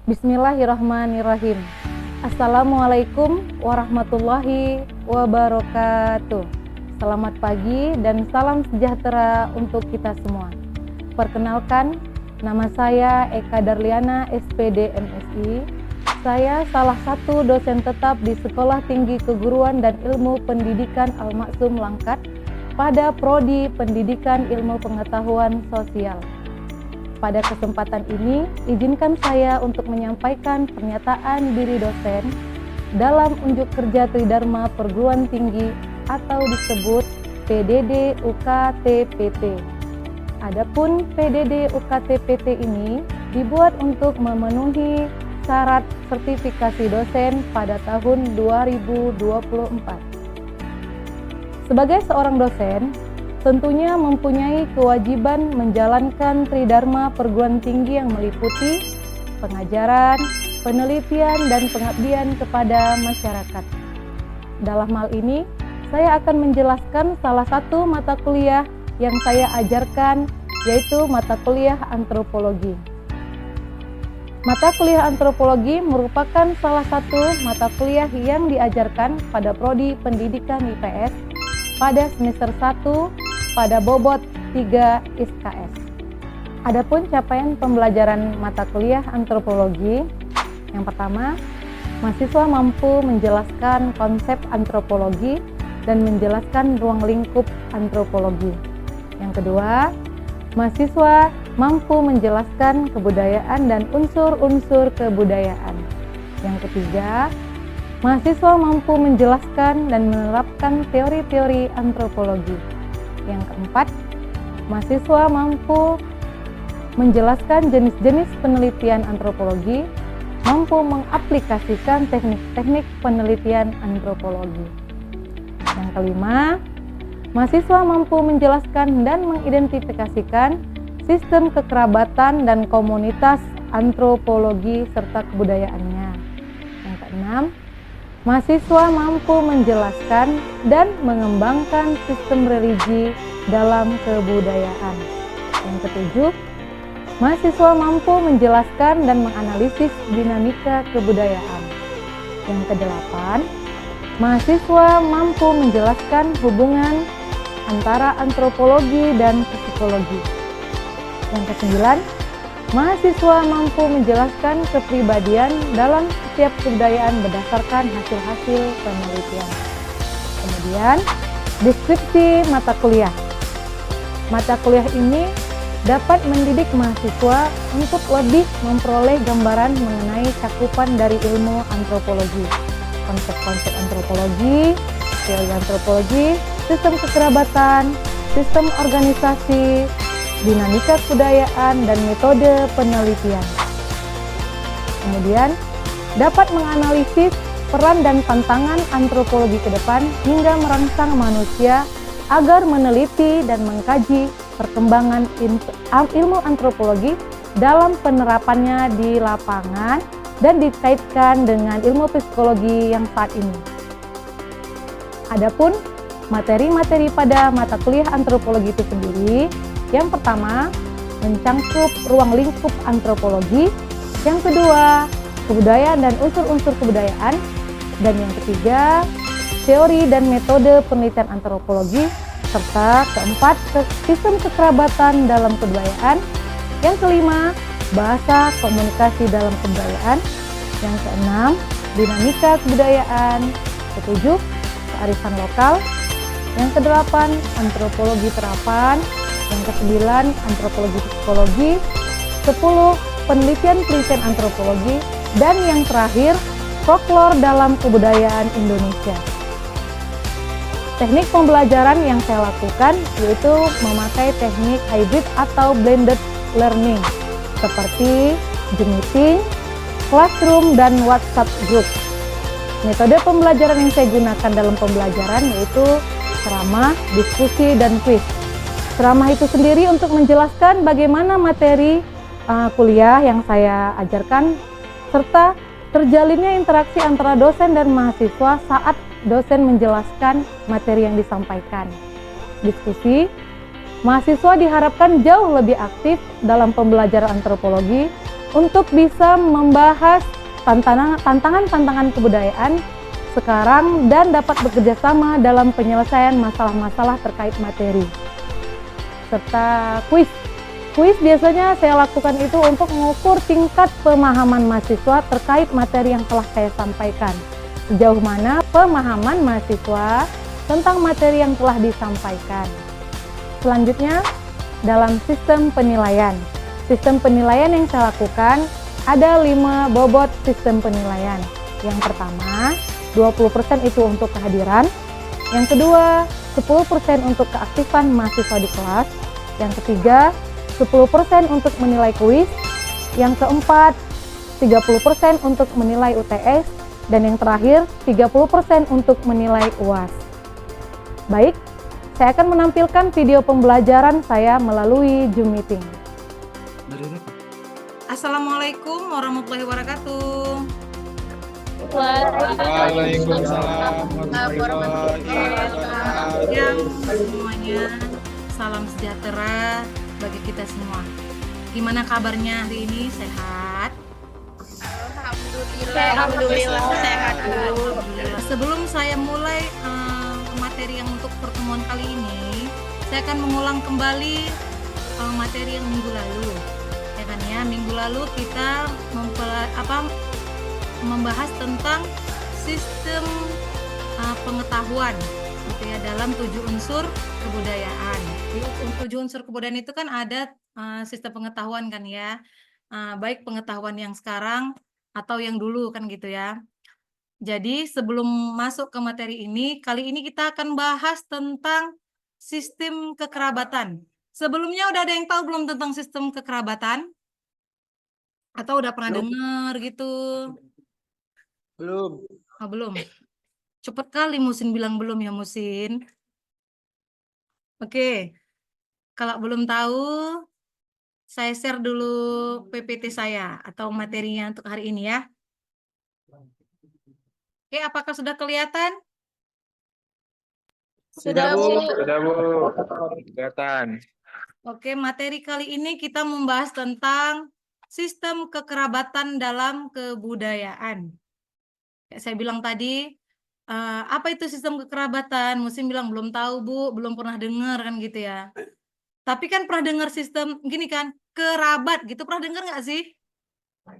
Bismillahirrahmanirrahim. Assalamualaikum warahmatullahi wabarakatuh. Selamat pagi dan salam sejahtera untuk kita semua. Perkenalkan, nama saya Eka Darliana, SPD MSI. Saya salah satu dosen tetap di Sekolah Tinggi Keguruan dan Ilmu Pendidikan Al-Maksum Langkat pada Prodi Pendidikan Ilmu Pengetahuan Sosial. Pada kesempatan ini, izinkan saya untuk menyampaikan pernyataan diri dosen dalam unjuk kerja Tridharma Perguruan Tinggi atau disebut PDD UKT-PT. Adapun PDD UKT-PT ini dibuat untuk memenuhi syarat sertifikasi dosen pada tahun 2024. Sebagai seorang dosen, tentunya mempunyai kewajiban menjalankan Tridharma Perguruan Tinggi yang meliputi pengajaran, penelitian, dan pengabdian kepada masyarakat. Dalam hal ini, saya akan menjelaskan salah satu mata kuliah yang saya ajarkan, yaitu mata kuliah antropologi. Mata kuliah antropologi merupakan salah satu mata kuliah yang diajarkan pada Prodi Pendidikan IPS pada semester 1 pada bobot 3 SKS. Adapun capaian pembelajaran mata kuliah antropologi, yang pertama, mahasiswa mampu menjelaskan konsep antropologi dan menjelaskan ruang lingkup antropologi. Yang kedua, mahasiswa mampu menjelaskan kebudayaan dan unsur-unsur kebudayaan. Yang ketiga, mahasiswa mampu menjelaskan dan menerapkan teori-teori antropologi. Yang keempat, mahasiswa mampu menjelaskan jenis-jenis penelitian antropologi, mampu mengaplikasikan teknik-teknik penelitian antropologi. Yang kelima, mahasiswa mampu menjelaskan dan mengidentifikasikan sistem kekerabatan dan komunitas antropologi serta kebudayaannya. Yang keenam, mahasiswa mampu menjelaskan dan mengembangkan sistem religi dalam kebudayaan. Yang ketujuh, mahasiswa mampu menjelaskan dan menganalisis dinamika kebudayaan. Yang kedelapan, mahasiswa mampu menjelaskan hubungan antara antropologi dan psikologi. Yang kesembilan, mahasiswa mampu menjelaskan kepribadian dalam setiap kebudayaan berdasarkan hasil-hasil penelitian. Kemudian, deskripsi mata kuliah. Mata kuliah ini dapat mendidik mahasiswa untuk lebih memperoleh gambaran mengenai cakupan dari ilmu antropologi, konsep-konsep antropologi, teori antropologi, sistem kekerabatan, sistem organisasi, dinamika kebudayaan, dan metode penelitian. Kemudian, dapat menganalisis peran dan tantangan antropologi ke depan hingga merangsang manusia agar meneliti dan mengkaji perkembangan ilmu antropologi dalam penerapannya di lapangan dan dikaitkan dengan ilmu psikologi yang saat ini. Adapun materi-materi pada mata kuliah antropologi itu sendiri, yang pertama, mencangkup ruang lingkup antropologi. Yang kedua, kebudayaan dan unsur-unsur kebudayaan. Dan yang ketiga, teori dan metode penelitian antropologi. Serta keempat, sistem kekerabatan dalam kebudayaan. Yang kelima, bahasa komunikasi dalam kebudayaan. Yang keenam, dinamika kebudayaan. Ketujuh, kearifan lokal. Yang kedelapan, antropologi terapan. Yang kesembilan, antropologi psikologi. 10, penelitian antropologi. Dan yang terakhir, folklore dalam kebudayaan Indonesia. Teknik pembelajaran yang saya lakukan yaitu memakai teknik hybrid atau blended learning seperti Zoom meeting, classroom, dan WhatsApp group. Metode pembelajaran yang saya gunakan dalam pembelajaran yaitu ceramah, diskusi, dan kuis. Ceramah itu sendiri untuk menjelaskan bagaimana materi kuliah yang saya ajarkan, serta terjalinnya interaksi antara dosen dan mahasiswa saat dosen menjelaskan materi yang disampaikan. Diskusi, mahasiswa diharapkan jauh lebih aktif dalam pembelajaran antropologi untuk bisa membahas tantangan-tantangan kebudayaan sekarang dan dapat bekerja sama dalam penyelesaian masalah-masalah terkait materi. Serta kuis. Kuis biasanya saya lakukan itu untuk mengukur tingkat pemahaman mahasiswa terkait materi yang telah saya sampaikan. Sejauh mana pemahaman mahasiswa tentang materi yang telah disampaikan. Selanjutnya, dalam sistem penilaian. Sistem penilaian yang saya lakukan ada 5 bobot sistem penilaian. Yang pertama, 20% itu untuk kehadiran. Yang kedua, 10% untuk keaktifan mahasiswa di kelas. Yang ketiga, 10% untuk menilai kuis. Yang keempat, 30% untuk menilai UTS. Dan yang terakhir, 30% untuk menilai UAS. Baik, saya akan menampilkan video pembelajaran saya melalui Zoom Meeting. Assalamualaikum warahmatullahi wabarakatuh. Waalaikumsalam warahmatullahi wabarakatuh. Yang semuanya, salam sejahtera bagi kita semua. Gimana kabarnya hari ini? Sehat? Alhamdulillah sehat. Alhamdulillah. Sebelum saya mulai materi yang untuk pertemuan kali ini, saya akan mengulang kembali materi yang minggu lalu. Ya kan ya, minggu lalu kita membahas tentang sistem pengetahuan gitu ya, dalam 7 unsur kebudayaan. Di 7 unsur kebudayaan itu kan ada sistem pengetahuan kan ya, baik pengetahuan yang sekarang atau yang dulu kan gitu ya. Jadi sebelum masuk ke materi ini, kali ini kita akan bahas tentang sistem kekerabatan. Sebelumnya udah ada yang tahu belum tentang sistem kekerabatan? Atau udah pernah dengar gitu? Belum. Oh, belum. Cepet kali Musin bilang belum ya Musin. Oke. Kalau belum tahu, saya share dulu PPT saya atau materinya untuk hari ini ya. Oke, apakah sudah kelihatan? Sudah, Bu. Sudah, Bu. Kelihatan. Oke, materi kali ini kita membahas tentang sistem kekerabatan dalam kebudayaan. Kayak saya bilang tadi, apa itu sistem kekerabatan? Musim bilang belum tahu, Bu, belum pernah dengar kan gitu ya. Tapi kan pernah dengar sistem gini kan, kerabat gitu, pernah dengar nggak sih?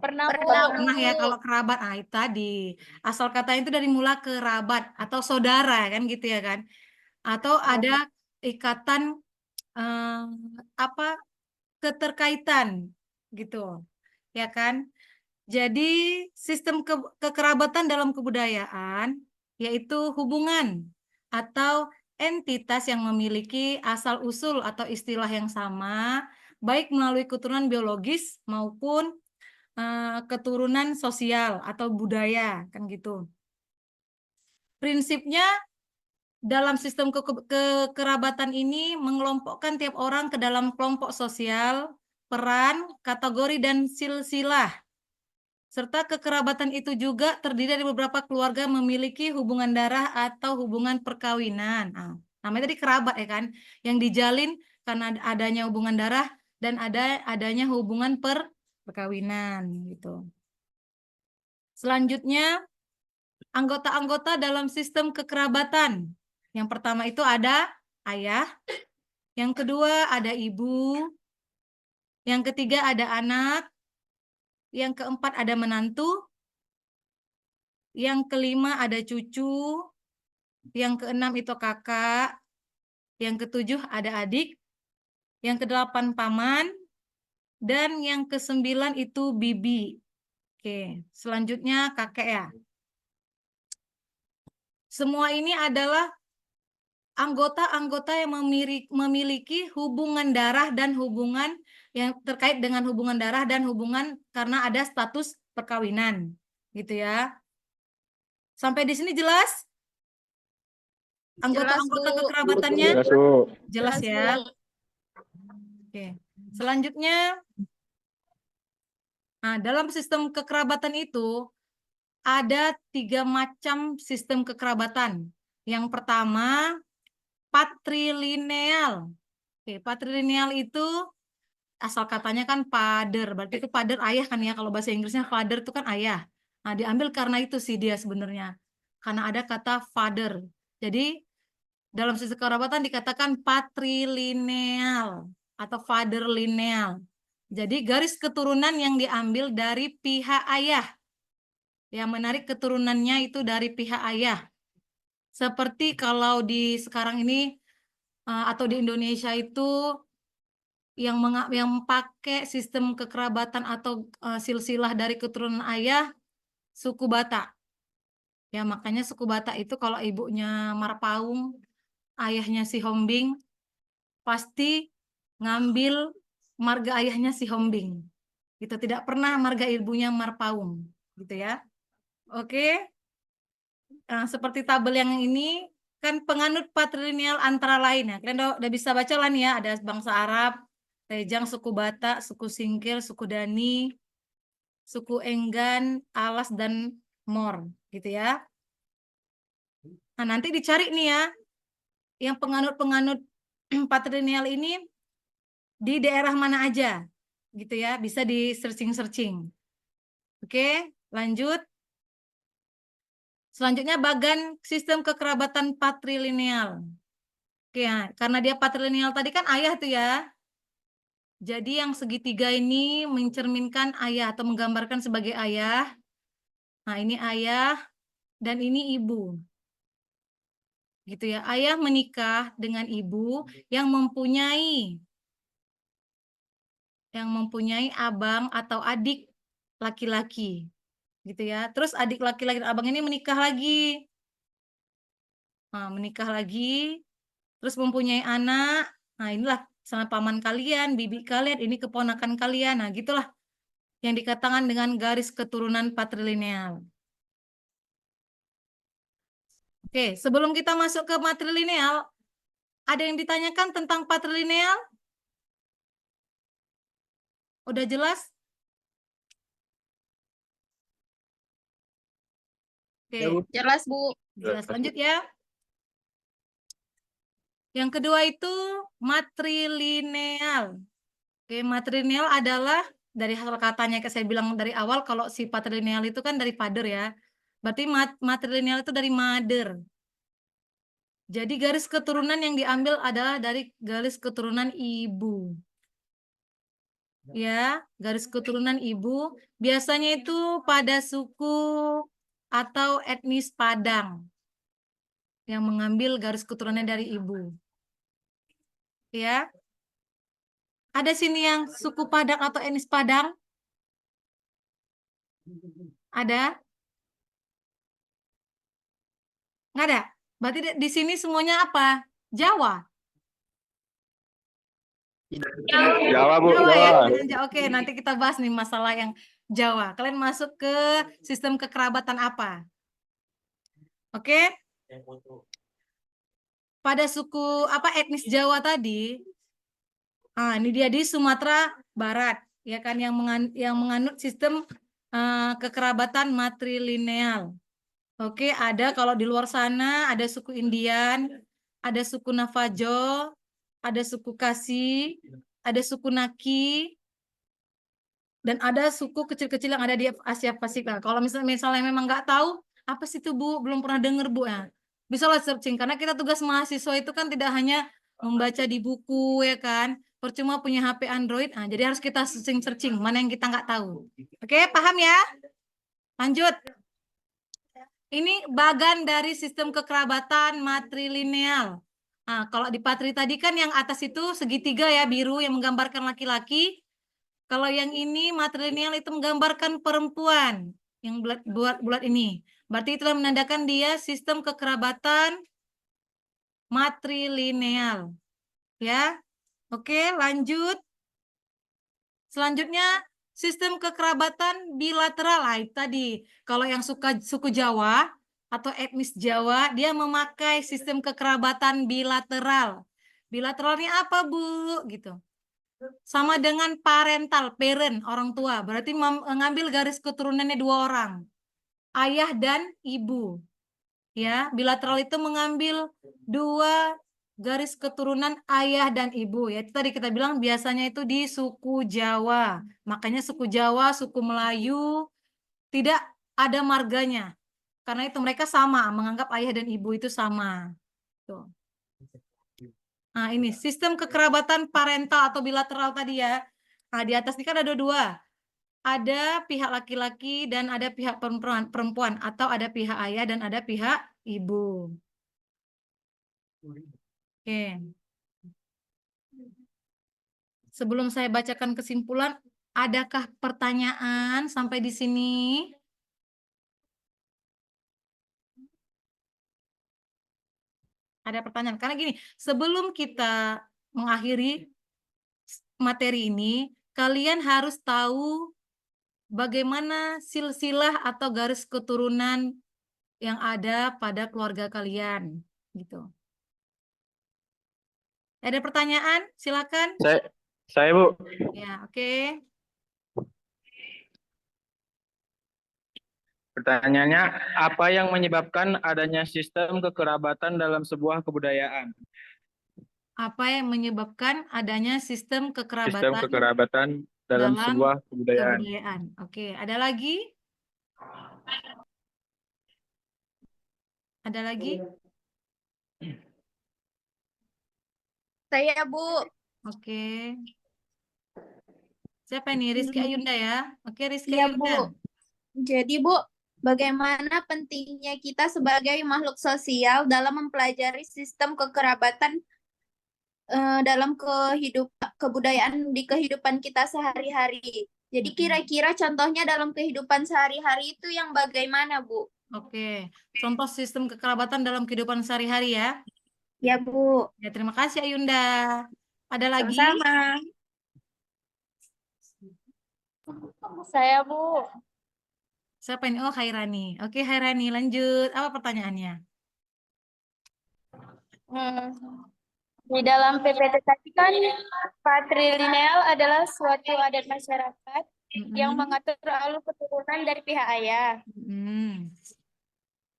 Pernah, Bu. Pernah ya, kalau kerabat, itu tadi. Asal katanya itu dari mula kerabat atau saudara kan gitu ya kan. Atau ada ikatan keterkaitan gitu. Ya kan? Jadi sistem kekerabatan dalam kebudayaan yaitu hubungan atau entitas yang memiliki asal-usul atau istilah yang sama, baik melalui keturunan biologis maupun keturunan sosial atau budaya, kan gitu. Prinsipnya dalam sistem kekerabatan ini mengelompokkan tiap orang ke dalam kelompok sosial, peran, kategori, dan silsilah. Serta kekerabatan itu juga terdiri dari beberapa keluarga memiliki hubungan darah atau hubungan perkawinan. Namanya tadi kerabat ya kan, yang dijalin karena adanya hubungan darah dan adanya hubungan perkawinan gitu. Selanjutnya, anggota-anggota dalam sistem kekerabatan. Yang pertama itu ada ayah, yang kedua ada ibu, yang ketiga ada anak, yang keempat ada menantu, yang kelima ada cucu, yang keenam itu kakak, yang ketujuh ada adik, yang kedelapan paman, dan yang kesembilan itu bibi. Oke, selanjutnya kakek ya. Semua ini adalah anggota-anggota yang memiliki hubungan darah dan hubungan yang terkait dengan hubungan darah dan hubungan karena ada status perkawinan, gitu ya. Sampai di sini jelas? Anggota-anggota kekerabatannya? Jelas ya. Oke. Selanjutnya, dalam sistem kekerabatan itu ada 3 macam sistem kekerabatan. Yang pertama, patrilineal. Oke, patrilineal itu asal katanya kan father, berarti itu father ayah kan ya, kalau bahasa Inggrisnya father itu kan ayah. Nah, diambil karena itu sih dia sebenarnya. Karena ada kata father. Jadi dalam sistem kekerabatan dikatakan patrilineal atau fatherlineal. Jadi garis keturunan yang diambil dari pihak ayah. Yang menarik keturunannya itu dari pihak ayah. Seperti kalau di sekarang ini atau di Indonesia itu yang pakai sistem kekerabatan atau silsilah dari keturunan ayah suku Batak. Ya, makanya suku Batak itu kalau ibunya Marpaung, ayahnya si Hombing, pasti ngambil marga ayahnya si Hombing. Gitu, tidak pernah marga ibunya Marpaung, gitu ya. Oke. Nah, seperti tabel yang ini kan penganut patrilineal antara lain ya. Kalian udah bisa baca lah nih ya, ada bangsa Arab, Rejang, suku Batak, suku Singkil, suku Dani, suku Enggan, Alas, dan Mor, gitu ya. Nah, nanti dicari nih ya, yang penganut-penganut patrilineal ini di daerah mana aja, gitu ya. Bisa di searching-searching. Oke, lanjut. Selanjutnya bagan sistem kekerabatan patrilineal. Oke, ya, karena dia patrilineal tadi kan ayah tuh ya. Jadi yang segitiga ini mencerminkan ayah atau menggambarkan sebagai ayah. Nah, ini ayah dan ini ibu. Gitu ya. Ayah menikah dengan ibu yang mempunyai abang atau adik laki-laki. Gitu ya. Terus adik laki-laki dan abang ini menikah lagi. Nah, menikah lagi, terus mempunyai anak. Nah, inilah sama paman kalian, bibi kalian, ini keponakan kalian. Nah, gitulah yang dikatakan dengan garis keturunan patrilineal. Oke, sebelum kita masuk ke matrilineal, ada yang ditanyakan tentang patrilineal? Udah jelas? Oke, Jelas, Bu. jelas. Lanjut ya. Yang kedua itu matrilineal. Oke, matrilineal adalah dari hasil katanya yang saya bilang dari awal, kalau si patrilineal itu kan dari father ya. Berarti matrilineal itu dari mother. Jadi garis keturunan yang diambil adalah dari garis keturunan ibu. Ya, garis keturunan ibu biasanya itu pada suku atau etnis Padang yang mengambil garis keturunan dari ibu. Ya. Ada sini yang suku Padang atau etnis Padang? Ada? Nggak ada? Berarti di sini semuanya apa? Jawa? Jawa, Bu. Jawa ya? Jawa. Oke, nanti kita bahas nih masalah yang Jawa. Kalian masuk ke sistem kekerabatan apa? Oke? Pada suku apa etnis Jawa tadi, ini dia di Sumatera Barat, ya kan, yang menganut sistem kekerabatan matrilineal. Oke, ada kalau di luar sana ada suku Indian, ada suku Navajo, ada suku Kasi, ada suku Naki, dan ada suku kecil-kecil yang ada di Asia Pasifik. Nah, kalau misalnya memang nggak tahu apa sih itu Bu, belum pernah dengar Bu ya, bisa lah searching, karena kita tugas mahasiswa itu kan tidak hanya membaca di buku ya kan, percuma punya HP Android, jadi harus kita searching mana yang kita nggak tahu. Oke, paham ya? Lanjut. Ini bagan dari sistem kekerabatan matrilineal. Nah, kalau di patri tadi kan yang atas itu segitiga ya, biru yang menggambarkan laki-laki. Kalau yang ini matrilineal itu menggambarkan perempuan yang bulat ini. Berarti itulah menandakan dia sistem kekerabatan matrilineal. Ya. Oke, lanjut. Selanjutnya sistem kekerabatan bilateral. Tadi kalau yang suku Jawa atau etnis Jawa, dia memakai sistem kekerabatan bilateral. Bilateralnya apa, Bu? Gitu. Sama dengan parental, parent, orang tua. Berarti mengambil garis keturunannya 2 orang. Ayah dan ibu. Ya, bilateral itu mengambil 2 garis keturunan ayah dan ibu. Ya, itu tadi kita bilang biasanya itu di suku Jawa. Makanya suku Jawa, suku Melayu tidak ada marganya. Karena itu mereka sama, menganggap ayah dan ibu itu sama. Tuh. Nah, ini sistem kekerabatan parental atau bilateral tadi ya. Nah, di atas ini kan ada dua. Ada pihak laki-laki dan ada pihak perempuan atau ada pihak ayah dan ada pihak ibu. Oke. Sebelum saya bacakan kesimpulan, adakah pertanyaan sampai di sini? Ada pertanyaan. Karena gini, sebelum kita mengakhiri materi ini, kalian harus tahu bagaimana silsilah atau garis keturunan yang ada pada keluarga kalian, gitu. Ada pertanyaan? Silakan. Saya Bu. Ya, oke. Pertanyaannya, apa yang menyebabkan adanya sistem kekerabatan dalam sebuah kebudayaan? Apa yang menyebabkan adanya sistem Sistem kekerabatan kekerabatan dalam dalam sebuah kebudayaan. kebudayaan? Oke, ada lagi? Ada lagi? Saya, Bu. Oke. Siapa ini? Rizky Ayunda ya? Oke, Rizky Iya, Ayunda. Bu. Jadi, Bu, bagaimana pentingnya kita sebagai makhluk sosial dalam mempelajari sistem kekerabatan dalam kebudayaan di kehidupan kita sehari-hari. Jadi kira-kira contohnya dalam kehidupan sehari-hari itu yang bagaimana, Bu? Oke, contoh sistem kekerabatan dalam kehidupan sehari-hari ya. Ya, Bu. Ya, terima kasih Ayunda. Ada lagi? Sama-sama. Saya, Bu. Siapa ini? Oh, Hairani. Oke, Hairani, lanjut. Apa pertanyaannya? Di dalam PPT tadi kan patrilineal adalah suatu adat masyarakat yang mengatur alur keturunan dari pihak ayah.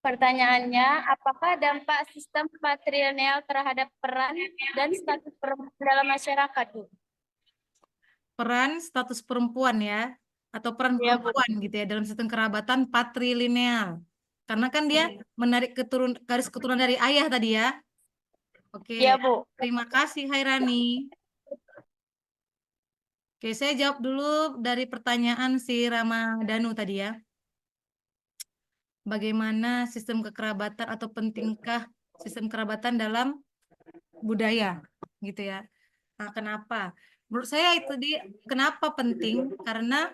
Pertanyaannya, apakah dampak sistem patrilineal terhadap peran dan status perempuan dalam masyarakat, Bu? Peran status perempuan ya, atau peran Iya, Bu. perempuan gitu ya dalam sistem kerabatan patrilineal. Karena kan dia menarik garis keturunan dari ayah tadi ya. Oke, Iya, Bu. terima kasih Hairani. Oke, saya jawab dulu dari pertanyaan si Ramadhanu tadi ya. Bagaimana sistem kekerabatan atau pentingkah sistem kerabatan dalam budaya gitu ya. Nah, kenapa? Menurut saya itu kenapa penting? Karena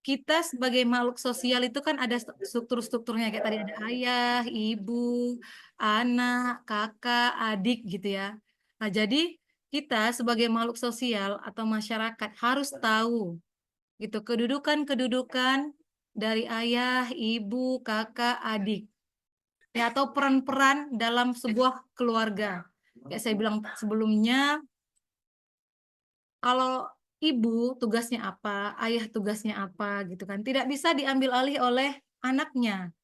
kita sebagai makhluk sosial itu kan ada struktur-strukturnya kayak tadi ada ayah, ibu, anak, kakak, adik gitu ya. Nah, jadi kita sebagai makhluk sosial atau masyarakat harus tahu gitu kedudukan-kedudukan dari ayah, ibu, kakak, adik. Ya, atau peran-peran dalam sebuah keluarga. Kayak saya bilang sebelumnya, kalau ibu tugasnya apa, ayah tugasnya apa gitu kan. Tidak bisa diambil alih oleh anaknya.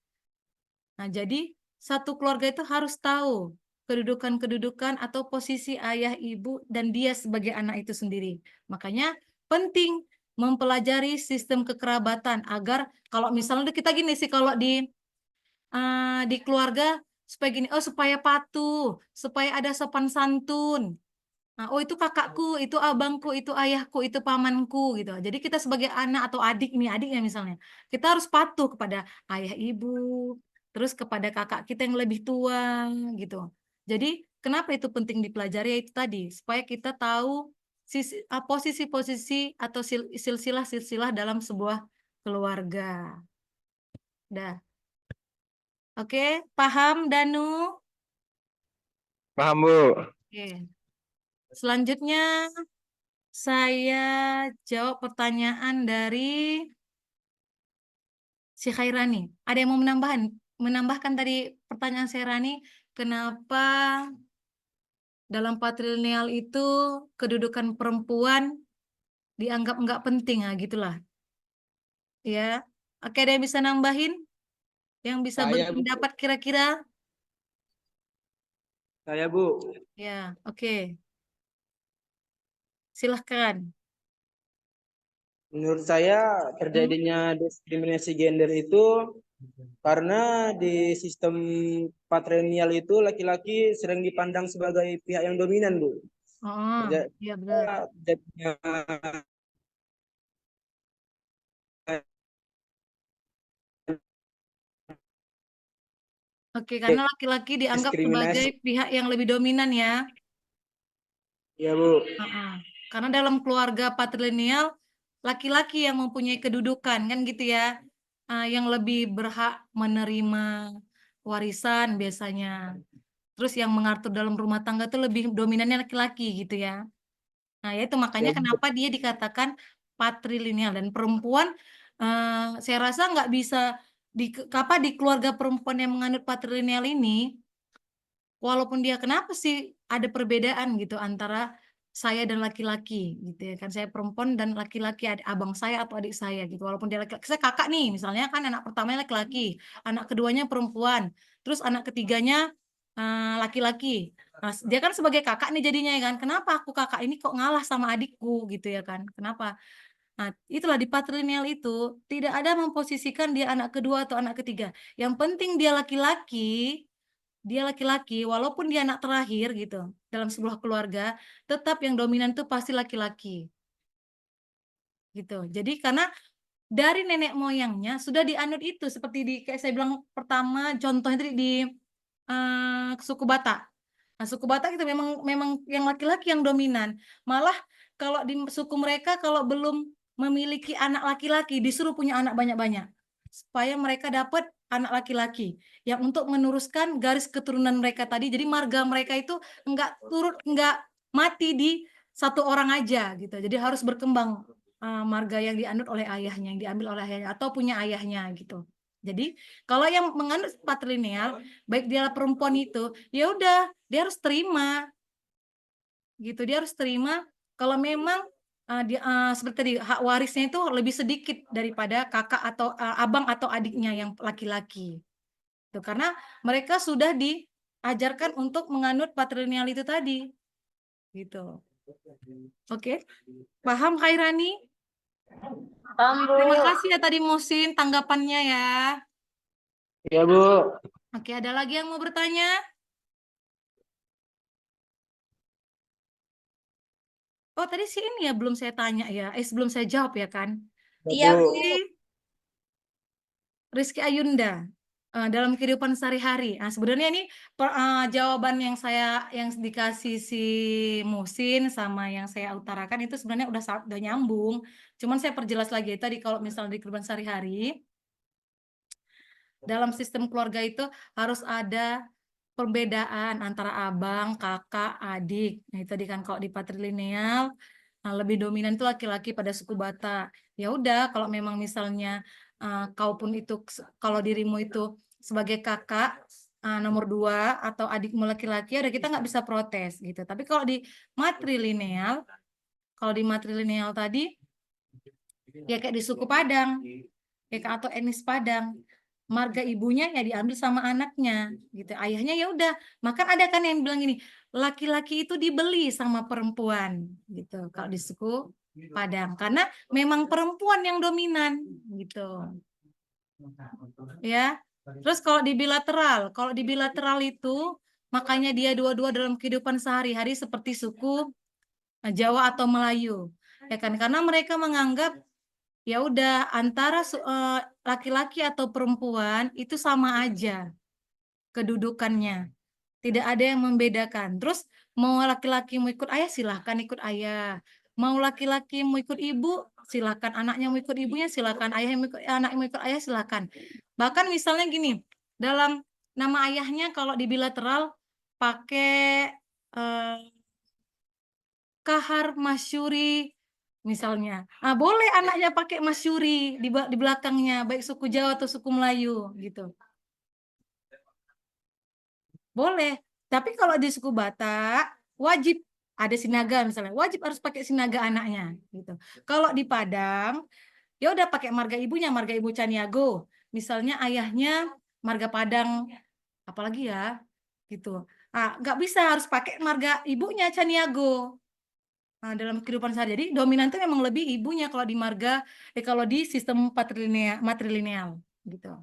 Nah, jadi satu keluarga itu harus tahu kedudukan-kedudukan atau posisi ayah, ibu, dan dia sebagai anak itu sendiri. Makanya penting mempelajari sistem kekerabatan agar kalau misalnya kita gini sih kalau di keluarga supaya gini, oh supaya patuh, supaya ada sopan santun. Nah, oh itu kakakku, itu abangku, itu ayahku, itu pamanku gitu. Jadi kita sebagai anak atau adik nih, adiknya misalnya, kita harus patuh kepada ayah ibu, terus kepada kakak kita yang lebih tua gitu. Jadi kenapa itu penting dipelajari ya itu tadi, supaya kita tahu posisi-posisi atau silsilah-silsilah dalam sebuah keluarga. Dah. Oke, paham Danu? Paham, Bu. Oke. Selanjutnya saya jawab pertanyaan dari si Khairani. Ada yang mau menambahkan tadi pertanyaan si Khairani, kenapa dalam patrilineal itu kedudukan perempuan dianggap nggak penting, nah gitulah. Ya, oke, ada yang bisa nambahin? Yang bisa Saya, Bu. berpendapat kira-kira? Saya, Bu. Ya, oke. Silahkan. Menurut saya terjadinya diskriminasi gender itu karena di sistem patrilineal itu laki-laki sering dipandang sebagai pihak yang dominan, Bu. Oh, iya benar. Terjadinya Oke, karena laki-laki dianggap sebagai diskriminasi. pihak yang lebih dominan ya. Ya, Bu. Heeh. Karena dalam keluarga patrilineal, laki-laki yang mempunyai kedudukan, kan gitu ya. Yang lebih berhak menerima warisan biasanya. Terus yang mengatur dalam rumah tangga itu lebih dominannya laki-laki gitu ya. Nah, ya itu makanya Ya, Bu. kenapa dia dikatakan patrilineal dan perempuan saya rasa nggak bisa di keluarga perempuan yang menganut patrilineal ini, walaupun dia kenapa sih ada perbedaan gitu antara saya dan laki-laki gitu ya kan, saya perempuan dan laki-laki, abang saya atau adik saya gitu, walaupun dia laki-laki, saya kakak nih misalnya kan, anak pertamanya laki-laki, anak keduanya perempuan, terus anak ketiganya laki-laki. Nah, dia kan sebagai kakak nih jadinya ya kan, kenapa aku kakak ini kok ngalah sama adikku gitu ya kan, kenapa? Nah, itulah di patrilineal itu tidak ada memposisikan dia anak kedua atau anak ketiga, yang penting dia laki-laki, walaupun dia anak terakhir gitu dalam sebuah keluarga, tetap yang dominan itu pasti laki-laki gitu. Jadi karena dari nenek moyangnya sudah dianut itu, seperti kayak saya bilang pertama contohnya tadi di suku Batak. Nah, suku Batak itu memang memang yang laki-laki yang dominan. Malah kalau di suku mereka kalau belum memiliki anak laki-laki disuruh punya anak banyak-banyak supaya mereka dapat anak laki-laki yang untuk meneruskan garis keturunan mereka tadi. Jadi marga mereka itu enggak mati di satu orang aja gitu. Jadi harus berkembang marga yang dianut oleh ayahnya, yang diambil oleh ayahnya atau punya ayahnya gitu. Jadi kalau yang menganut patrilineal, baik dia perempuan itu, ya udah dia harus terima gitu. Dia harus terima kalau memang seperti tadi hak warisnya itu lebih sedikit daripada kakak atau abang atau adiknya yang laki-laki. Tuh, karena mereka sudah diajarkan untuk menganut patrilineal itu tadi. Gitu. Oke. Paham Khairani? Terima kasih ya tadi Musin tanggapannya ya. Ya, Bu. Oke, ada lagi yang mau bertanya? Oh, tadi sih ini ya belum saya tanya ya. Sebelum saya jawab ya kan. Iya, Bu. Bu. Rizky Ayunda dalam kehidupan sehari-hari. Nah, sebenarnya ini jawaban yang dikasih si Musin sama yang saya utarakan itu sebenarnya udah nyambung. Cuman saya perjelas lagi tadi kalau misalnya di kehidupan sehari-hari dalam sistem keluarga itu harus ada perbedaan antara abang, kakak, adik. Nah, itu tadi kan kalau di patrilineal lebih dominan itu laki-laki pada suku Batak. Ya udah, kalau memang misalnya kau pun itu kalau dirimu itu sebagai kakak nomor 2 atau adikmu laki-laki, ada kita nggak bisa protes gitu. Tapi matrilineal, kalau di matrilineal tadi ya kayak di suku Padang, ya kan, atau etnis Padang, marga ibunya ya diambil sama anaknya gitu, ayahnya ya udah. Maka ada kan yang bilang gini, laki-laki itu dibeli sama perempuan gitu kalau di suku Padang, karena memang perempuan yang dominan gitu ya. Terus kalau di bilateral itu makanya dia dua-dua dalam kehidupan sehari-hari seperti suku Jawa atau Melayu ya kan, karena mereka menganggap ya udah antara laki-laki atau perempuan itu sama aja kedudukannya, tidak ada yang membedakan. Terus mau laki-laki mau ikut ayah silahkan ikut ayah, mau laki-laki mau ikut ibu silahkan, anaknya mau ikut ibunya silahkan, ayah mau ikut anak mau ikut ayah silahkan. Bahkan misalnya gini, dalam nama ayahnya kalau di bilateral pakai Kahar Masyuri misalnya. Boleh anaknya pakai Masyuri di belakangnya, baik suku Jawa atau suku Melayu gitu. Boleh. Tapi kalau di suku Batak wajib ada sinaga misalnya, wajib harus pakai sinaga anaknya gitu. Kalau di Padang ya udah pakai marga ibunya, marga ibu Caniago. Misalnya ayahnya marga Padang apalagi ya gitu. Nggak bisa, harus pakai marga ibunya Caniago. Nah, dalam kehidupan sehari-hari, jadi dominan itu memang lebih ibunya kalau di marga, kalau di sistem matrilineal gitu.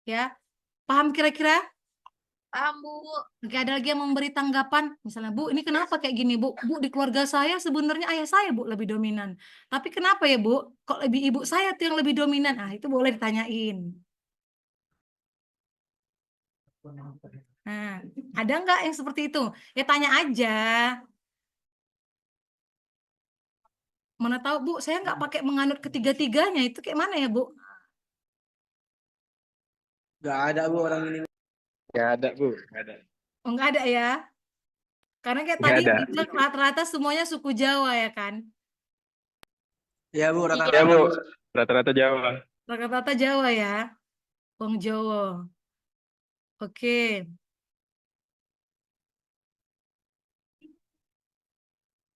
Ya, paham kira-kira? Paham, Bu. Oke, ada lagi yang memberi tanggapan, misalnya, Bu, ini kenapa kayak gini, Bu? Bu, di keluarga saya sebenarnya ayah saya, Bu, lebih dominan. Tapi kenapa ya, Bu? Kok lebih ibu saya tuh yang lebih dominan? Itu boleh ditanyain. Nah, ada nggak yang seperti itu? Ya tanya aja. Mana tahu, Bu, saya nggak pakai menganut ketiga-tiganya, itu kayak mana ya, Bu? Gak ada Bu orang ini. Nggak ada, Bu. Nggak ada. Oh, nggak ada ya? Karena kayak Nggak tadi ada. dibilang rata-rata semuanya suku Jawa ya kan? Ya Bu, Ya, rata-rata Bu. Bu. Rata-rata Jawa. Rata-rata Jawa ya? Wong Jawa. Oke.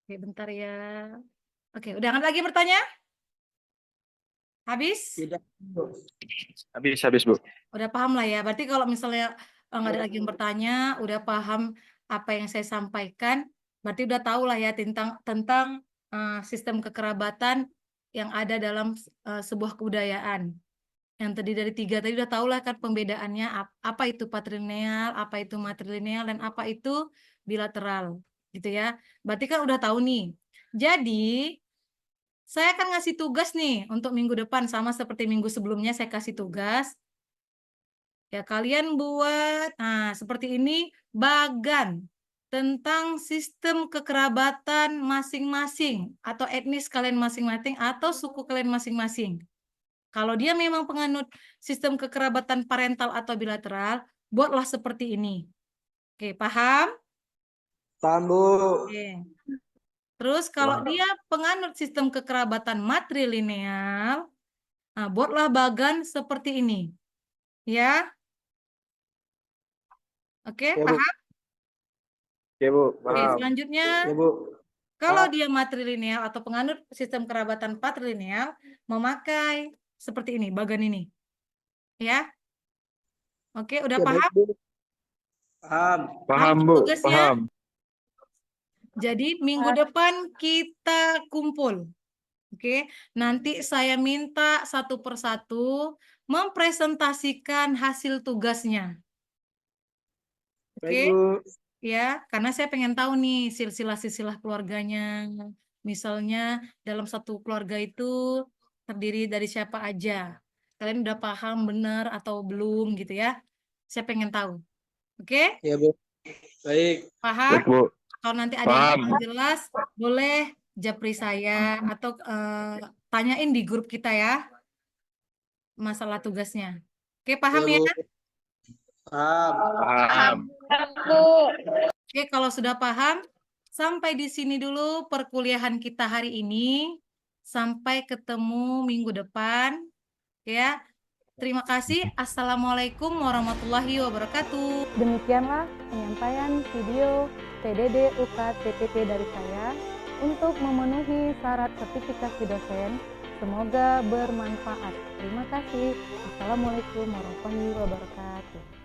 Oke, bentar ya. Oke, udah nggak lagi bertanya? Habis? Tidak Bu. Habis, Bu. Udah paham lah ya. Berarti kalau misalnya nggak ada lagi yang bertanya, udah paham apa yang saya sampaikan, berarti udah tahu lah ya tentang sistem kekerabatan yang ada dalam sebuah kebudayaan. Yang terdiri dari 3 tadi udah tahu lah kan pembedaannya, apa itu patrilineal, apa itu matrilineal, dan apa itu bilateral, gitu ya. Berarti kan udah tahu nih. Jadi saya akan ngasih tugas nih untuk minggu depan, sama seperti minggu sebelumnya saya kasih tugas. Ya, kalian buat, seperti ini, bagan tentang sistem kekerabatan masing-masing, atau etnis kalian masing-masing, atau suku kalian masing-masing. Kalau dia memang penganut sistem kekerabatan parental atau bilateral, buatlah seperti ini. Oke, paham? Paham Bu. Oke. Terus kalau dia penganut sistem kekerabatan matrilineal, buatlah bagan seperti ini. Ya. Oke, Ya, Bu. paham? Oke, Bu. Oke, Paham. selanjutnya, Ya Bu. kalau dia matrilineal atau penganut sistem kerabatan patrilineal, memakai seperti ini, bagan ini. Ya. Oke, udah Ya, paham? baik, Bu. Paham. Paham, Paham Bu. tugasnya? Paham. Jadi minggu depan kita kumpul. Oke, nanti saya minta satu persatu mempresentasikan hasil tugasnya. Baik Oke, Bu. ya, karena saya pengen tahu nih silsilah-silsilah keluarganya. Misalnya dalam satu keluarga itu terdiri dari siapa aja. Kalian udah paham benar atau belum gitu ya? Saya pengen tahu. Oke, Ya Bu. Baik. paham? Baik, Bu. Kalau nanti ada yang Paham. kurang jelas, boleh japri saya atau tanyain di grup kita ya masalah tugasnya. Oke, paham Ya ya? Bu. Paham. Paham. Oke, kalau sudah paham, sampai di sini dulu perkuliahan kita hari ini. Sampai ketemu minggu depan. Ya, terima kasih. Assalamualaikum warahmatullahi wabarakatuh. Demikianlah penyampaian video PDD UKAD PTP dari saya untuk memenuhi syarat sertifikasi dosen. Semoga bermanfaat. Terima kasih. Assalamualaikum warahmatullahi wabarakatuh.